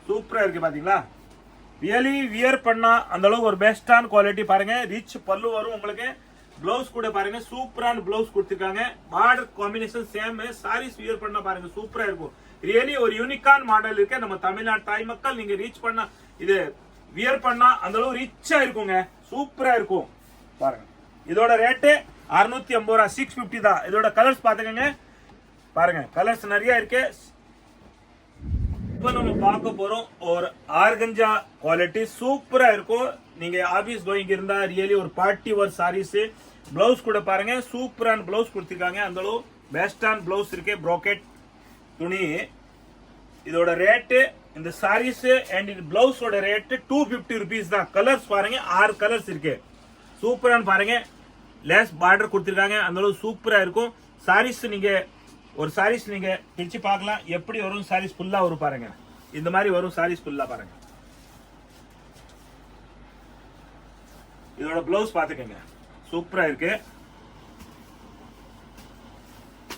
சூப்பரா இருக்கு பாத்தீங்களா. ரியலி வியர் பண்ணா அந்த அளவுக்கு ஒரு பெஸ்டான குவாலிட்டி பாருங்க. ரிச் பல்லு வரும் உங்களுக்கு. பிளவுஸ் கூட பாருங்க, சூப்பரான பிளவுஸ் கொடுத்திருக்காங்க. Border combination same. Saris wear பண்ணா பாருங்க சூப்பரா இருக்கும். ரியலி ஒரு யூனிக்கான மாடல் இருக்கு. நம்ம தமிழ்நாடு தாய் மக்கள் நீங்க ரீச் பண்ணா இது வியர் பண்ணா அந்த அளவு ரிச்சா இருக்குங்க. சூப்பரா இருக்கும் பாருங்க. இதோட ரேட்டு 650 ரூபா. 650 தான். இதோட கலர்ஸ் பாத்துக்கங்க பாருங்க, கலர்ஸ் நிறைய இருக்கு. இப்ப நம்ம பார்க்க போறோம் ஒரு ஆர்கஞ்சா குவாலிட்டி சூப்பரா இருக்கும். நீங்க ஆபீஸ் கோயிங் இருந்தா ரியலி ஒரு பார்ட்டி வேர் சாரீஸ். பிளவுஸ் கூட பாருங்க, சூப்பரான பிளவுஸ் கொடுத்திருக்காங்க. அந்த அளவு பெஸ்டான பிளவுஸ் இருக்கு. ப்ரோக்கெட் துணி. இதோட ரேட்டு இந்த சாரீஸ் அண்ட் இந்த பிளவுஸோட ரேட்டு 250 ருபீஸ் தான். கலர்ஸ் பாருங்க 6 கலர்ஸ் இருக்கு. சூப்பரான பாருங்க. லேஸ் பார்டர் கொடுத்துருக்காங்க. அந்த அளவு சூப்பரா இருக்கும். சாரீஸ் நீங்க ஒரு சாரீஸ் நீங்க பிரிச்சு பார்க்கலாம் எப்படி வரும். சாரீஸ் ஃபுல்லா வரும் பாருங்க. இந்த மாதிரி வரும் சாரீஸ் ஃபுல்லா பாருங்க. இதோட பிளவுஸ் பாத்துக்கங்க, சூப்பரா இருக்கு.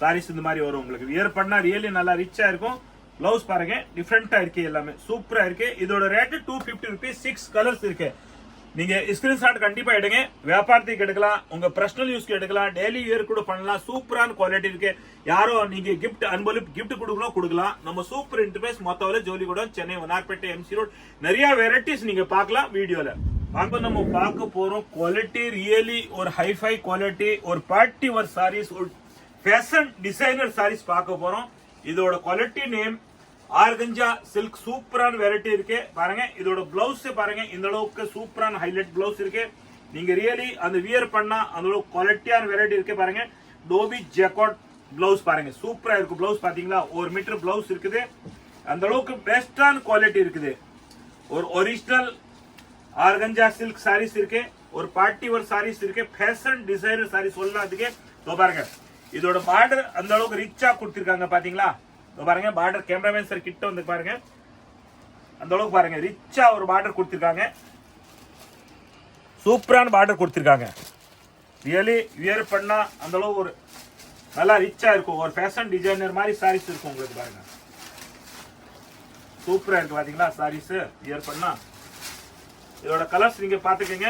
சாரீஸ் இந்த மாதிரி வரும். உங்களுக்கு வியர் பண்ணா ரியலி நல்லா ரிச்சா இருக்கும். பிளவுஸ் பாருங்க, டிஃபரெண்டா இருக்கு, எல்லாமே சூப்பரா இருக்கு. இதோட ரேட் 250 rupees. 6 கலர்ஸ் இருக்கு. நீங்க ஸ்கிரீன்ஷாட் கண்டிப்பா எடுங்க. வியாபாரத்துக்கு எடுக்கலாம், உங்க பர்சனல் யூஸ்க்கு எடுக்கலாம், டெய்லி வியர் கூட பண்ணலாம். சூப்பரான குவாலிட்டி இருக்கு. யாரோ நீங்க கிஃப்ட் அன்பளிப்பு கிஃப்ட் கொடுக்கலாம். நம்ம சூப்பர் இன்டர்பேஸ் மொத்தவரை ஜோலி கூட சென்னை வனார்பேட்டை எம்சி ரோட் நிறைய வெரைட்டிஸ் நீங்க பார்க்கலாம் வீடியோல. அப்ப நம்ம பார்க்க போறோம் குவாலிட்டி ரியலி ஒரு ஹைஃபை குவாலிட்டி, ஒரு பார்ட்டி வேர் சாரீஸ், ஒரு ஃபேஷன் டிசைனர் சாரீஸ் பார்க்க போறோம். இதோட குவாலிட்டி நேம் ஆர்கஞ்சா சில்க். சூப்பரான வெரைட்டி இருக்கு பாருங்க. இதோட பிளவுஸ் பாருங்க, இந்த அளவுக்கு சூப்பரான ஹைலைட் பிளவுஸ் இருக்கு. நீங்க ரியலி அந்த வியர் பண்ணா அந்த அளவுக்கு குவாலிட்டியான வெரைட்டி இருக்கு பாருங்க. டோபி ஜாக்கார்ட் பிளவுஸ் பாருங்க, சூப்பரா இருக்கு. பிளவுஸ் பாத்தீங்களா, 1 மீட்டர் பிளவுஸ் இருக்குது. அந்த அளவுக்கு பெஸ்டான குவாலிட்டி இருக்குது. ஒரு ஒரிஜினல் ஆர்கஞ்சா சில்க் சாரீஸ் இருக்கு, ஒரு பார்ட்டி வேர் சாரீஸ் இருக்கு, ஃபேஷன் டிசைனர் சாரீஸ் சொல்லலாம். பாருங்க இதோட பார்டர் அந்த அளவுக்கு ரிச்சா கொடுத்திருக்காங்க பாத்தீங்களா. பாருங்க பார்டர், கேமராமேன் சார் கிட்ட வந்து பாருங்க, அந்த அளவுக்கு பாருங்க ரிச்சா ஒரு பார்டர் கொடுத்திருக்காங்க. சூப்பரான பார்டர் கொடுத்திருக்காங்க. ரியலி வியர் பண்ணா அந்த அளவுக்கு ஒரு நல்லா ரிச்சா இருக்கும். ஒரு ஃபேஷன் டிசைனர் மாதிரி சாரீஸ் இருக்கும் உங்களுக்கு பாருங்க. சூப்பரா இருக்கு பாத்தீங்களா சாரீஸ் வியர் பண்ணா. இதோட கலர்ஸ் நீங்க பாத்துக்கங்க.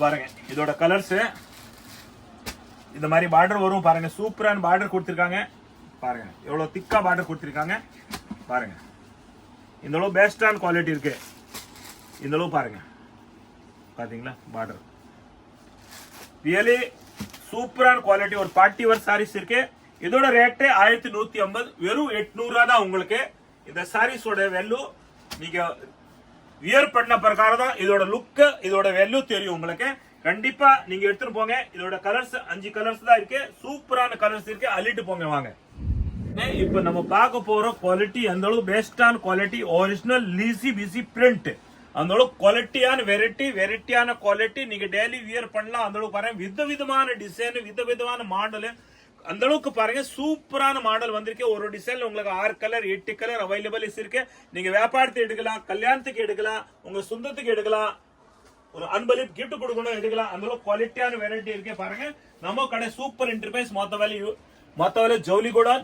பாருங்க இதோட கலர்ஸ் இந்த மாதிரி பார்டர் வரும் பாருங்க. சூப்பரான பார்டர் கொடுத்திருக்காங்க பாருங்க. எவ்வளவு திக்கா பார்டர் கொடுத்திருக்காங்க பாருங்க. இந்த அளவு பெஸ்டான குவாலிட்டி இருக்கு. இந்த அளவு பாருங்க பாத்தீங்களா பார்டர் ரியலி சூப்பரான குவாலிட்டி. ஒரு பார்ட்டி வேர் சாரீஸ் இருக்கு. இதோட ரேட் 1150, வெறும் 800 தான் உங்களுக்கு. இந்த சாரீஸோட வேல்யூ நீங்க வியர் பண்ண பிரகாரம் தான் இதோட லுக், இதோட வேல்யூ தெரியும் உங்களுக்கு. கண்டிப்பா நீங்க எடுத்துட்டு போங்க. இதோட கலர்ஸ் 5 கலர்ஸ் தான் இருக்கு. சூப்பரான கலர்ஸ் இருக்கு, அள்ளிட்டு போங்க வாங்க. இப்ப நம்ம பார்க்க போற குவாலிட்டி அந்த அளவு பெஸ்டான குவாலிட்டி, ஒரிஜினல் லீசி பிசி பிரிண்ட். அந்த அளவுக்கு குவாலிட்டியான வெரைட்டியான குவாலிட்டி. நீங்க டெய்லி வியர் பண்ணலாம். அந்த அளவுக்கு பாருங்க விதவிதமான டிசைன், விதவிதமான மாடல். அந்த அளவுக்கு பாருங்க சூப்பரான மாடல் வந்திருக்கு. ஒரு டிசைன்ல உங்களுக்கு 6 கலர் 8 கலர் அவைலபிள் இருக்கு. நீங்க வியாபாரத்துக்கு எடுக்கலாம், கல்யாணத்துக்கு எடுக்கலாம், உங்க சொந்தத்துக்கு எடுக்கலாம், ஒரு அன்பளிப்பு கிஃப்ட் கொடுக்கணும் எடுக்கலாம். அந்த அளவுக்கு குவாலிட்டியான வெரைட்டி இருக்கு பாருங்க. நம்ம கடை சூப்பர் இன்டர்பேஸ் மொத்தவலை ஜவுளி கோடான்.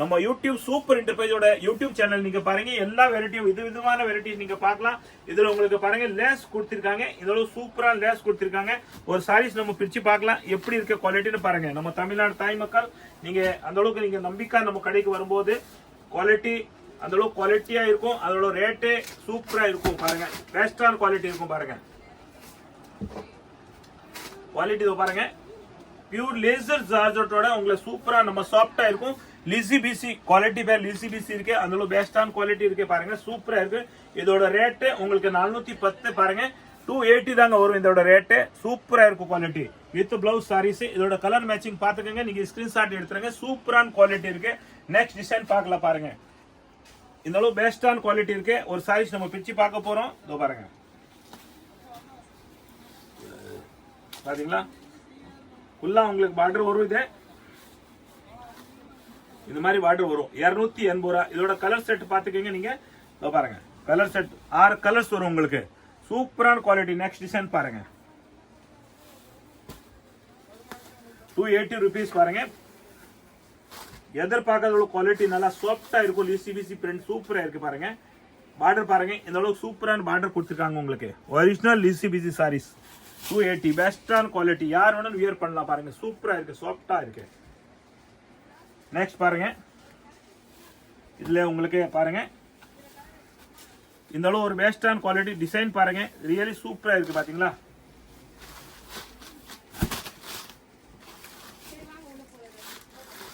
நம்ம யூடியூப் சூப்பர் இன்டர்பேஸோட யூடியூப் சேனல் நீங்க பாருங்க. எல்லா வெரைட்டியும் விதவிதமான வெரைட்டிஸ் நீங்க பார்க்கலாம். இதுல உங்களுக்கு பாருங்க லேஸ் கொடுத்திருக்காங்க. இதோட சூப்பரான லேஸ் கொடுத்திருக்காங்க. ஒரு சாரீஸ் நம்ம பிரிச்சு பார்க்கலாம் எப்படி இருக்க குவாலிட்டின்னு பாருங்க. நம்ம தமிழ்நாடு தாய் மக்கள் நீங்க அந்த அளவுக்கு நீங்க நம்பிக்கை நம்ம கடைக்கு வரும்போது குவாலிட்டி அந்த அளவுக்கு குவாலிட்டியா இருக்கும். அதோட ரேட்டு சூப்பரா இருக்கும் பாருங்க. பெஸ்டான குவாலிட்டி இருக்கும் பாருங்க. குவாலிட்டி பாருங்க பியூர் லேசர் ஜார்ஜெட்டோட உங்களுக்கு சூப்பரா நம்ம சாஃப்டா இருக்கும். லிசி பிசி குவாலிட்டி பேர் லிசி பிசி இருக்கு. அந்த பெஸ்டான குவாலிட்டி இருக்கு பாருங்க. சூப்பரா இருக்கு. இதோட ரேட் உங்களுக்கு 410 பாருங்க. 280 தாங்க வரும் இதோட ரேட். சூப்பரா இருக்கும் குவாலிட்டி வித் பிளவுஸ் சாரீஸ். இதோட கலர் மேட்சிங் பாத்துக்கங்க. நீங்க ஸ்கிரீன்ஷாட் எடுத்துருங்க. சூப்பரான குவாலிட்டி இருக்கு. நெக்ஸ்ட் டிசைன் பார்க்கலாம் பாருங்க. இந்த அளவு பெஸ்டான குவாலிட்டி இருக்கு. ஒரு சாரீஸ் நம்ம பிரிச்சு பார்க்க போறோம். இதோ பாருங்க பாத்தீங்களா ஃபுல்லா உங்களுக்கு பார்டர் வரும். இது இந்த மாதிரி பார்டர் வரும். 280 ரூபா. இதோட கலர் செட் பாத்துக்கீங்க நீங்க. பாருங்க கலர் செட் 6 கலர்ஸ் வரும் உங்களுக்கு. சூப்பரான குவாலிட்டி. நெக்ஸ்ட் டிசைன் பாருங்க. 280 rupees பாருங்க. எதிர்பார்க்காத குவாலிட்டி நல்லா சாஃப்டா இருக்கும். லிசிபிசி பிரிண்ட் சூப்பரா இருக்கு பாருங்க. பார்டர் பாருங்க இந்த அளவுக்கு சூப்பரான பார்டர் கொடுத்திருக்காங்க உங்களுக்கு. ஒரிஜினல் லிசிபிசி சாரீஸ் 280 பெஸ்டான குவாலிட்டி. யார் வேணாலும் வியர் பண்ணலாம் பாருங்க. சூப்பரா இருக்கு, சாஃப்டா இருக்கு. நெக்ஸ்ட் பாருங்க. இதுல உங்களுக்கு பாருங்க இந்த அளவு ஒரு பெஸ்டான குவாலிட்டி டிசைன் பாருங்க. ரியலி சூப்பரா இருக்கு பாத்தீங்களா.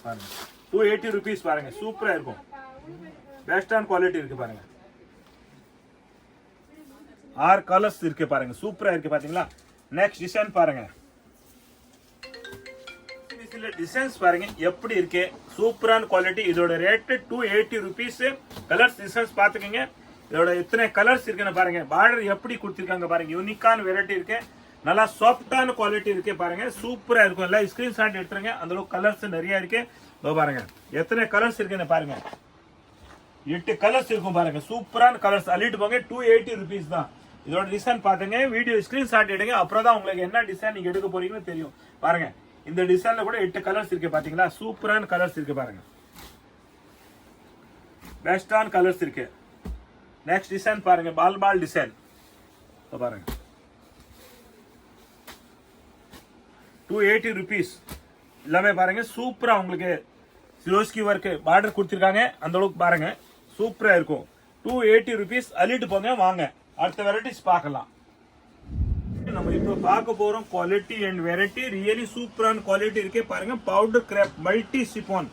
பாருங்க 280 rupees பாருங்க. சூப்பரா இருக்கும். பெஸ்டான குவாலிட்டி இருக்கு பாருங்க. 6 கலர்ஸ் இருக்கு பாருங்க. சூப்பரா இருக்கு பாத்தீங்களா. நெக்ஸ்ட் டிசைன் பாருங்க. டிசைன்ஸ் பாருங்க எப்படி இருக்கு. சூப்பரான குவாலிட்டி. இதோட ரேட் 280 rupees. கலர்ஸ் டிசைன்ஸ் பாத்துக்கங்க. இதோட எத்தனை கலர்ஸ் இருக்குன்னு பாருங்க. பார்டர் எப்படி கொடுத்திருக்காங்க பாருங்க. யூனிக்கான வெரைட்டி இருக்கு. நல்லா சாஃப்டான குவாலிட்டி இருக்கு பாருங்க. சூப்பரா இருக்கும். எல்லாம் ஸ்கிரீன்ஷாட் எடுத்துருங்க. அந்த அளவுக்கு கலர்ஸ் நிறைய இருக்கு. பாருங்க எத்தனை கலர்ஸ் இருக்குன்னு பாருங்க. 8 கலர்ஸ் இருக்கும் பாருங்க. சூப்பரான கலர்ஸ். அள்ளிட்டு போங்க. 280 rupees தான். இதோட டிசைன் பாத்துங்க. வீடியோ ஸ்கிரீன்ஷாட் எடுங்க. அப்புறம் தான் உங்களுக்கு என்ன டிசைன் நீங்க எடுக்க போறீங்கன்னு தெரியும். பாருங்க இந்த டிசைன்ல கூட 8 கலர்ஸ் இருக்கு பாத்தீங்களா. சூப்பரான கலர்ஸ் இருக்கு பாருங்க. பெஸ்டான கலர்ஸ் இருக்கு. நெக்ஸ்ட் டிசைன் பாருங்க. பால் டிசைன் பாருங்க. 280 rupees எல்லாமே பாருங்க. சூப்பரா உங்களுக்கு சிரோஸ்கி ஒர்க் பார்டர் கொடுத்திருக்காங்க. அந்த அளவுக்கு பாருங்க சூப்பரா இருக்கும். 280 rupees. அள்ளிட்டு போங்க. வாங்க அடுத்த வெரைட்டிஸ் பார்க்கலாம். நம்ம இப்போ பார்க்க போறோம் குவாலிட்டி அண்ட் வெரைட்டி. ரியலி சூப்பரான குவாலிட்டி இருக்கே பாருங்க. பவுடர் கிரேப் மல்டி சிஃபான்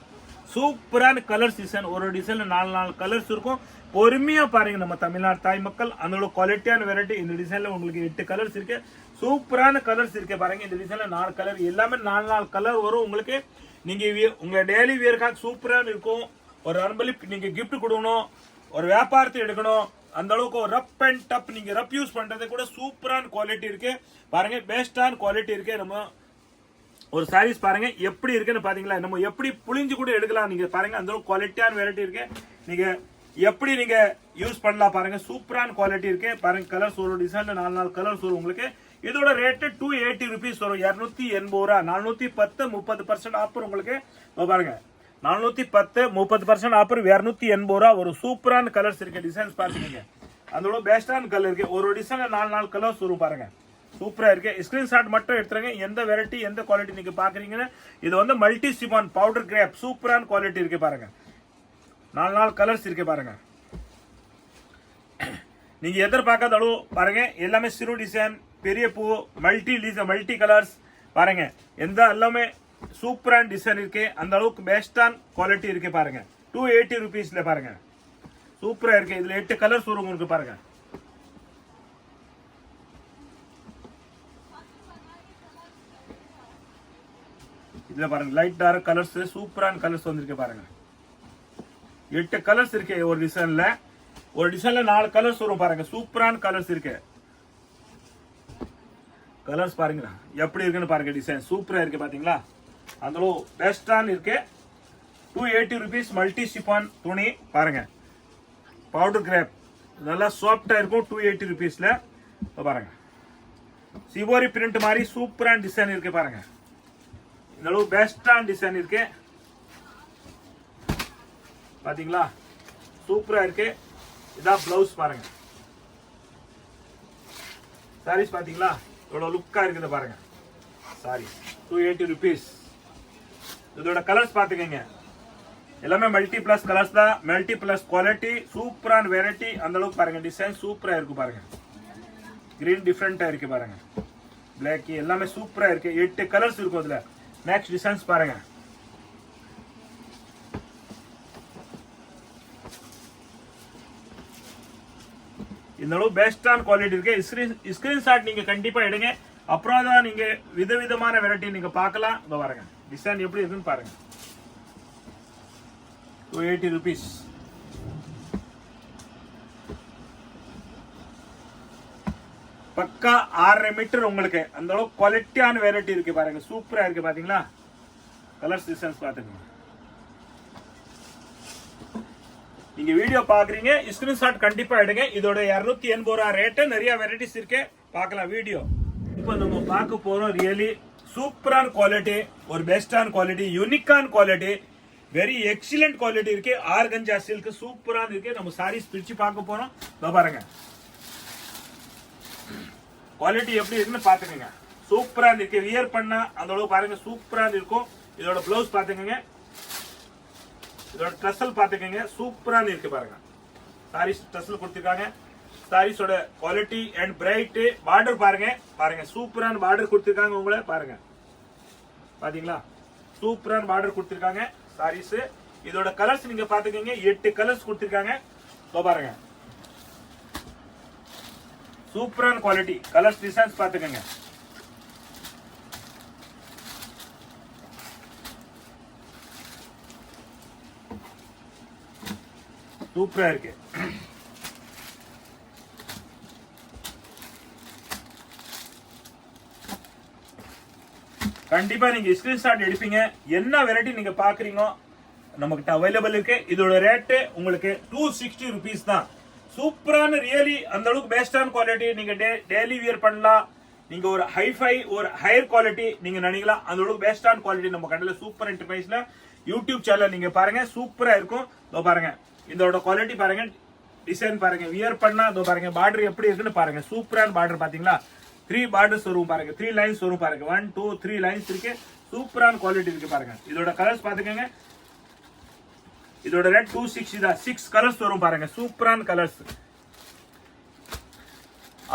சூப்பரான கலர்ஸ் டிசைன். ஒரு டிசைன்ல 4 கலர்ஸ் இருக்கும். பொறுமையா பாருங்க நம்ம தமிழ்நாடு தாய் மக்கள். அந்த குவாலிட்டியான வெரைட்டி. இந்த டிசைன்ல உங்களுக்கு 8 கலர்ஸ் இருக்கு. சூப்பரான கலர்ஸ் இருக்கு பாருங்க. இந்த டிசைன்ல 4 கலர் எல்லாமே 4 கலர் வரும் உங்களுக்கு. நீங்க உங்க டெய்லி வியர்க்காக சூப்பரா இருக்கும். ஒரு அன்பளிப்பு நீங்க கிஃப்ட் கொடுக்கணும், ஒரு வியாபாரத்தை எடுக்கணும், அந்த அளவுக்கு ஒரு ரப் அண்ட் டப் நீங்க ரப் யூஸ் பண்றது கூட சூப்பரான குவாலிட்டி இருக்கு பாருங்க. பெஸ்டான குவாலிட்டி இருக்கு. நம்ம ஒரு சாரீஸ் பாருங்க எப்படி இருக்குன்னு பாத்தீங்களா. நம்ம எப்படி புளிஞ்சு கூட எடுக்கலாம் நீங்க பாருங்க. அந்த அளவுக்கு குவாலிட்டியான வெரைட்டி இருக்கு. நீங்க எப்படி நீங்க யூஸ் பண்ணலாம் பாருங்க. சூப்பரான குவாலிட்டி இருக்கு பாருங்க. கலர்ஸ் ஒரு டிசைன்ல 4 கலர்ஸ் வரும் உங்களுக்கு. இதோட ரேட் 280 rupees வரும். 280 ரூபா. 410 30% ஆஃபர் உங்களுக்கு பாருங்க. 410 30% ஆஃபர் 280 ரூபா. ஒரு சூப்பரான கலர்ஸ் இருக்கு. டிசைன்ஸ் பாத்துக்கீங்க. அதோட பெஸ்டான கலர் இருக்கு. ஒரு டிசைன்ல 4 கலர்ஸ் வரும் பாருங்க. சூப்பரா இருக்கு. ஸ்கிரீன்ஷாட் மட்டும் எடுத்துருங்க. எந்த வெரைட்டி எந்த குவாலிட்டி நீங்க பாக்குறீங்கன்னு. இது வந்து மல்டி சிஃபான் பவுடர் கிரேப் சூப்பரான குவாலிட்டி இருக்கு பாருங்க. 4 கலர்ஸ் இருக்கு பாருங்க. நீங்க எதிர்பார்க்காத அளவு பாருங்க. எல்லாமே சிறு டிசைன், பெரிய பூ, மல்டி கலர்ஸ் பாருங்க. எல்லாமே சூப்பரான டிசைன் இருக்கு. அந்த அளவுக்கு பெஸ்டான குவாலிட்டி இருக்கு பாருங்க. 280 rupeesல பாருங்க. சூப்பரா இருக்கு. இதுல 8 கலர்ஸ் வரும் உங்களுக்கு பாருங்க. இதுல பாருங்க லைட் டார்க் கலர்ஸ் சூப்பரான கலர்ஸ் வந்திருக்கு பாருங்க. 8 கலர்ஸ் இருக்கு ஒரு டிசைன்ல. ஒரு டிசைன்ல 4 கலர்ஸ் வரும் பாருங்க. சூப்பரான கலர்ஸ் இருக்கு. கலர்ஸ் பாருங்க எப்படி இருக்குன்னு பாருங்க. டிசைன் சூப்பரா இருக்கு பாத்தீங்களா. அந்த பெஸ்டான இருக்கு. 280 rupees மல்டி சிஃபான் துணி பாருங்க. பவுடர் கிரேப் நல்லா சாஃப்டா இருக்கும். 280 rupeesல பாருங்க. சிவோரி பிரிண்ட் மாதிரி சூப்பரான டிசைன் இருக்கு பாருங்க. இந்த பெஸ்டான டிசைன் இருக்கு பாத்தீங்களா. சூப்பரா இருக்கு. இதான் பிளவுஸ் பாருங்க. சாரீஸ் பாத்தீங்களா எவ்வளவு லுக்கா இருக்குது பாருங்க. Sorry 280 rupees. இதோட கலர்ஸ் பாத்துக்கங்க. எல்லாமே மல்டி பிளஸ் கலர்ஸ் தான். மல்டி பிளஸ் குவாலிட்டி சூப்பரான வெரைட்டி. அந்த அளவுக்கு பாருங்க. டிசைன் சூப்பரா இருக்கு பாருங்க. கிரீன் டிஃபரெண்டா இருக்கு பாருங்க. பிளாக் எல்லாமே சூப்பரா இருக்கு. 8 கலர்ஸ் இருக்கும் அதுல. நெக்ஸ்ட் டிசைன்ஸ் பாருங்க. இந்த அளவு பெஸ்டான குவாலிட்டி இருக்கு. ஸ்கிரீன்ஷாட் நீங்க கண்டிப்பா எடுங்க. அப்புறம் தான் நீங்க விதவிதமான வெரைட்டி நீங்க பார்க்கலாம். பாருங்க டிசைன் எப்படி இருக்குன்னு பாருங்க. 280 rupees. பக்கா 6.5 மீட்டர் உங்களுக்கு. அந்த அளவுக்கு குவாலிட்டியான வெரைட்டி இருக்கு பாருங்க. சூப்பரா இருக்கு பாத்தீங்களா. கலர்ஸ் டிசைன்ஸ் பாத்துக்கோங்க. நீங்க வீடியோ பாக்குறீங்க ஸ்கிரீன்ஷாட் கண்டிப்பா எடுங்க. இதோட 280 ரூபா ரேட். நிறைய வெரைட்டிஸ் இருக்கு பார்க்கலாம் வீடியோ. இப்போ நம்ம பார்க்க போறோம் ரியலி சூப்பரான குவாலிட்டி, ஒரு பெஸ்டான குவாலிட்டி, யூனிக்கான குவாலிட்டி, வெரி எக்ஸலென்ட் குவாலிட்டி இருக்கு. ஆர்கஞ்சா சில்க் சூப்பரான இருக்கு. நம்ம சாரீஸ் பிரிச்சு பார்க்க போறோம். பாருங்க குவாலிட்டி எப்படி இருக்குன்னு பாத்துக்கங்க. சூப்பரா இருக்கு. வியர் பண்ணா அந்த அளவு பாருங்க சூப்பரா இருக்கும். இதோட பிளவுஸ் பாத்துக்கங்க. இதோட ட்ரெஸ்ஸல் பாத்துக்கங்க. சூப்பரா இருக்கு பாருங்க. சாரீஸ் ட்ரெஸ்ஸல் கொடுத்திருக்காங்க. சாரீஸோட குவாலிட்டி அண்ட் பிரைட். பார்டர் பாருங்க. பாருங்க சூப்பரான பார்டர் கொடுத்திருக்காங்க. உங்களை பாருங்க பாத்தீங்களா. சூப்பரான பார்டர் கொடுத்திருக்காங்க சாரீஸ். இதோட கலர்ஸ் நீங்க பாத்துக்கங்க. 8 கலர்ஸ் கொடுத்திருக்காங்க. பாருங்க சூப்பரான குவாலிட்டி. கலர்ஸ் டிசைன்ஸ் பாத்துக்கங்க. சூப்பரா இருக்கு. கண்டிப்பா நீங்க ஸ்கிரீன்ஷாட் எடுப்பீங்க. என்ன வெரைட்டி நீங்க பாக்குறீங்க நம்மகிட்ட அவைலபிள் இருக்கு. இதோட ரேட்டு உங்களுக்கு 260 rupees தான். சூப்பரான ரியலி அந்த அளவுக்கு பெஸ்டான குவாலிட்டி. நீங்க டெய்லி வியர் பண்ணலாம். நீங்க ஒரு ஹைஃபை ஒரு ஹையர் குவாலிட்டி நீங்க நினைக்கலாம். அந்த அளவுக்கு பெஸ்டான குவாலிட்டி நம்ம கடையில சூப்பர் என்டர்பிரைஸ்ல யூடியூப் சேனல் நீங்க பாருங்க, சூப்பரா இருக்கும். இதோ பாருங்க, இதோட குவாலிட்டி பாருங்க, டிசைன் பாருங்க, வியர் பண்ணா இதோ பாருங்க பார்டர் எப்படி இருக்குன்னு பாருங்க. சூப்பரான பார்டர் பாத்தீங்களா, 3 பார்டர்ஸ் வரும் பாருங்க, 3 லைன்ஸ் வரும் பாருங்க, 1 2 3 லைன்ஸ் இருக்கு. சூப்பரான குவாலிட்டி இருக்கு பாருங்க. இதோட கலர்ஸ் பாத்துக்கங்க. இதோட ரேட் 260 தான். 6 கலர்ஸ் வரும் பாருங்க, சூப்பரான கலர்ஸ்.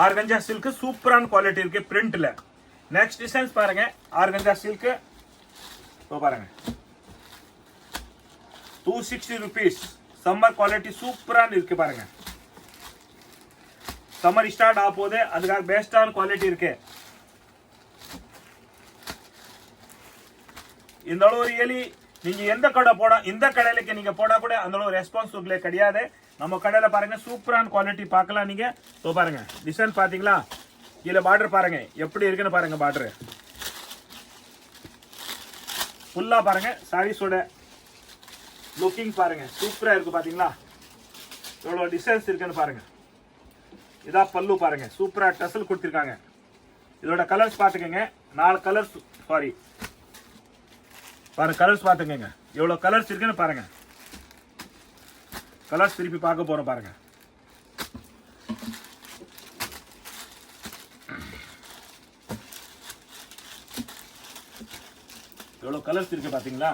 ஆர்கஞ்சா சில்க் சூப்பரான குவாலிட்டி இருக்கு பிரிண்ட்ல. நெக்ஸ்ட் டிசைன்ஸ் பாருங்க, ஆர்கஞ்சா சில்க் பாருங்க 260 rupees. சம்மர் குவாலிட்டி சூப்பரான இருக்கு பாருங்க. சம்மர் ஸ்டார்ட் ஆக போதே அதுக்காக பெஸ்டான குவாலிட்டி இருக்கு. இந்த அளவு ரியலி நீங்க எந்த கடை போட இந்த கடையில நீங்க போடா கூட அந்த அளவு ரெஸ்பான்ஸ் உங்களுக்கு கிடையாது. நம்ம கடையில பாருங்க சூப்பரான குவாலிட்டி பார்க்கலாம். நீங்க பாருங்க டிசைன் பாத்தீங்களா, கீழே பார்டர் பாருங்க எப்படி இருக்குன்னு பாருங்க. பார்டர் ஃபுல்லா பாருங்க. சாரீஸோட லுக்கிங் பாருங்க சூப்பரா இருக்கு பாத்தீங்களா, எவ்வளவு டிசைன்ஸ் இருக்குன்னு பாருங்க. இதா பல்லு பாருங்க, சூப்பரா டசல் கொடுத்திருக்காங்க. இதோட கலர்ஸ் பாத்துக்கங்க, 4 கலர்ஸ் சாரி பாருங்க, கலர்ஸ் பாத்துக்கங்க எவ்வளவு கலர்ஸ் இருக்குன்னு பாருங்க. கலர்ஸ் திருப்பி பார்க்க போறோம் பாருங்க. எவ்வளவு கலர்ஸ் இருக்கு பாத்தீங்களா.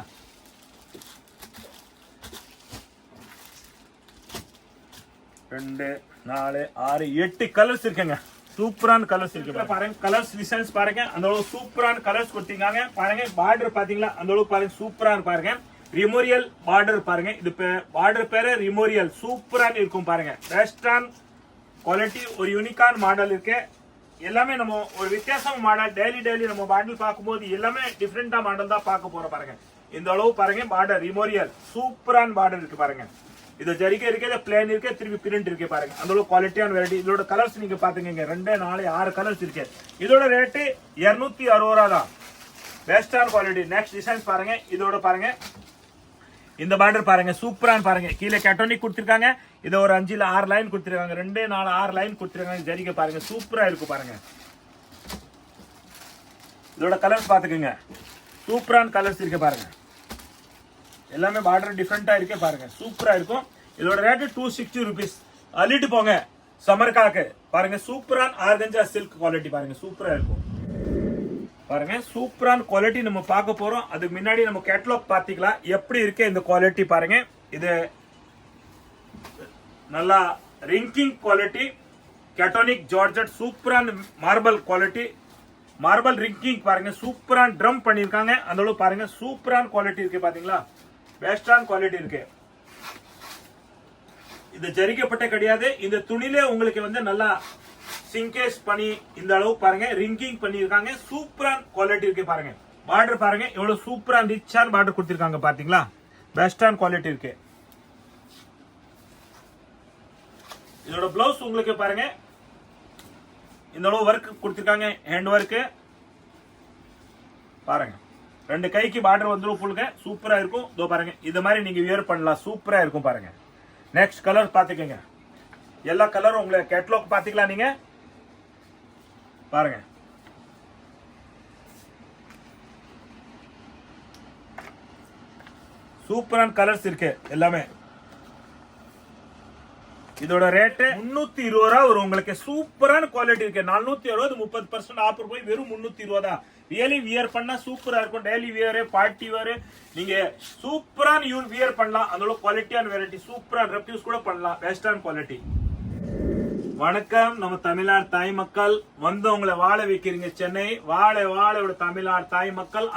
ரெண்டு 4 6 8 கலர்ஸ் இருக்குங்க. சூப்பரான கலர்ஸ் இருக்கு பாருங்க. கலர்ஸ் டிசைன்ஸ் பாருங்க, அந்த அளவு சூப்பரான கலர்ஸ் கொடுத்தீங்க பாருங்க. பார்டர் பாத்தீங்களா, அந்த அளவுக்கு பாருங்க சூப்பரான பாருங்க. ரிமோரியல் பார்டர் பாருங்க. இது பார்டர் பேரு ரிமோரியல். சூப்பரான இருக்கும் பாருங்க. பெஸ்டான குவாலிட்டி, ஒரு யூனிக்கான மாடல் இருக்கு. எல்லாமே நம்ம ஒரு வித்தியாசம் மாடல். டெய்லி நம்ம மாடல் பார்க்கும்போது எல்லாமே டிஃப்ரெண்டா மாடல் தான் பார்க்க போறோம் பாருங்க. இந்த அளவு பாருங்க பார்டர் ரிமோரியல் சூப்பரான பார்டர் இருக்கு பாருங்க. இது ஜரிகை இருக்கு, இது பிளேன் இருக்கு, திருப்பி பிரிண்ட் இருக்கு பாருங்க. அந்த அளவு குவாலிட்டியான வெரைட்டி. இதோட கலர்ஸ் நீங்க பாத்துக்கங்க, 2 4 6 கலர்ஸ் இருக்கு. இதோட ரேட்டு 260 ரூபா தான். பெஸ்டான குவாலிட்டி. நெக்ஸ்ட் டிசைன்ஸ் பாருங்க. இதோட பாருங்க இந்த பார்டர் பாருங்க, சூப்பரான பாருங்க. கீழே கேட்டோனிக் கொடுத்திருக்காங்க. இது ஒரு 5 இல்ல 6 லைன் கொடுத்திருக்காங்க. 2 4 6 லைன் கொடுத்திருக்காங்க. ஜரிகை பாருங்க சூப்பரா இருக்கு பாருங்க. இதோட கலர்ஸ் பாத்துக்கங்க, சூப்பரான கலர்ஸ் இருக்கு பாருங்க. எல்லாமே பார்டர் டிஃபரெண்டா இருக்கு பாருங்க, சூப்பரா இருக்கும். இதோட ரேட் 260 rupees. அள்ளிட்டு போங்க சம்மருக்காக பாருங்க. சூப்பரான ஆர்கஞ்சா சில்க் குவாலிட்டி பாருங்க, சூப்பரா இருக்கும் பாருங்க. சூப்பரான குவாலிட்டி நம்ம பார்க்க போறோம். அதுக்கு முன்னாடி நம்ம கேட்டலாக் பாத்தீங்களா எப்படி இருக்கு இந்த குவாலிட்டி பாருங்க. இது நல்லா ரிங்கிங் குவாலிட்டி, கேட்டோனிக் ஜார்ஜெட், சூப்பரான மார்பல் குவாலிட்டி, மார்பல் ரிங்கிங் பாருங்க. சூப்பரான ட்ரம் பண்ணிருக்காங்க. அந்த அளவு பாருங்க சூப்பரான குவாலிட்டி இருக்கு பாத்தீங்களா, பெஸ்டான குவாலிட்டி இருக்கு. இது ஜரிக்கப்பட்ட கிடையாது. இந்த துணிலே உங்களுக்கு வந்து நல்லா சிங்கேஸ் பண்ணி இந்த அளவு பாருங்க ரிங்கிங் பண்ணிருக்காங்க. சூப்பரான குவாலிட்டி இருக்கு பாருங்க. பார்டர் பாருங்க எவ்வளவு சூப்பரான ரிச்சான பார்டர் கொடுத்திருக்காங்க பாத்தீங்களா, பெஸ்டான குவாலிட்டி இருக்கு. இதோட பிளவுஸ் உங்களுக்கு பாருங்க இந்த அளவு ஒர்க் கொடுத்திருக்காங்க, ஹேண்ட் ஒர்க் பாருங்க. 2 கைக்கு பார்டர் வந்துரும் ஃபுல்லுங்க, சூப்பரா இருக்கும். இதோ பாருங்க இந்த மாதிரி நீங்க வியர் பண்ணலாம், சூப்பரா இருக்கும் பாருங்க. நெக்ஸ்ட் கலர் பாத்துக்கங்க. எல்லா கலரும் உங்களுக்கு கேட்டலாக் பாத்துக்கலாம் நீங்க பாருங்க. சூப்பரான கலர்ஸ் இருக்கு எல்லாமே. இதோட ரேட் 320 ரூபா வரும் உங்களுக்கு. சூப்பரான குவாலிட்டி இருக்கு. 460 30% ஆஃபர் போய் வெறும் 320 தான். ரியலி வியர் பண்ணா சூப்பரா இருக்கும். டெய்லி வியர், பார்ட்டி வியர் நீங்க சூப்பரான வியர் பண்ணலாம். அந்த குவாலிட்டியான வெரைட்டி, சூப்பரான ரெப்யூஸ் கூட பண்ணலாம். பெஸ்டான குவாலிட்டி. வணக்கம் நம்ம தமிழ்நாடு தாய் மக்கள். வந்து உங்களை வாழ வைக்கிறீங்க சென்னை. வாழ தமிழ்நாடு தாய் மக்கள்.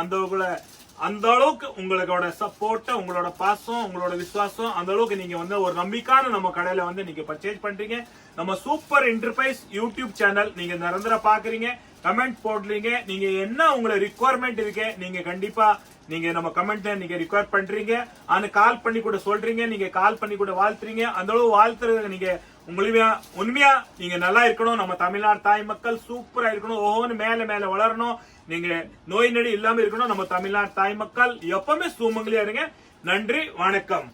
அந்த அளவுக்கு உங்களோட சப்போர்ட், உங்களோட பாசம், உங்களோட விசுவாசம், அந்த அளவுக்கு நீங்க வந்து ஒரு நம்பிக்கையான நம்ம கடையில வந்து நீங்க பர்ச்சேஸ் பண்றீங்க. நம்ம சூப்பர் என்டர்பிரைஸ் யூடியூப் சேனல் நீங்க நிரந்தர பாக்குறீங்க, கமெண்ட் போடுறீங்க. நீங்க என்ன உங்களை ரிக்குவயர்மெண்ட் இருக்கு நீங்க கண்டிப்பா நீங்க நம்ம கமெண்ட்ல நீங்க ரிக்வயர் பண்றீங்க. ஆனா கால் பண்ணி கூட சொல்றீங்க, நீங்க கால் பண்ணி கூட வாழ்த்துறீங்க. அந்த அளவு வாழ்த்துறது நீங்க உண்மையா நீங்க நல்லா இருக்கணும், நம்ம தமிழ்நாடு தாய் மக்கள் சூப்பரா இருக்கணும், ஒவ்வொன்னு மேல மேல வளரணும், நீங்க நோய் நொடி இல்லாம இருக்கணும். நம்ம தமிழ்நாடு தாய் மக்கள் எப்பவுமே சுமங்கலியா இருங்க. நன்றி, வணக்கம்.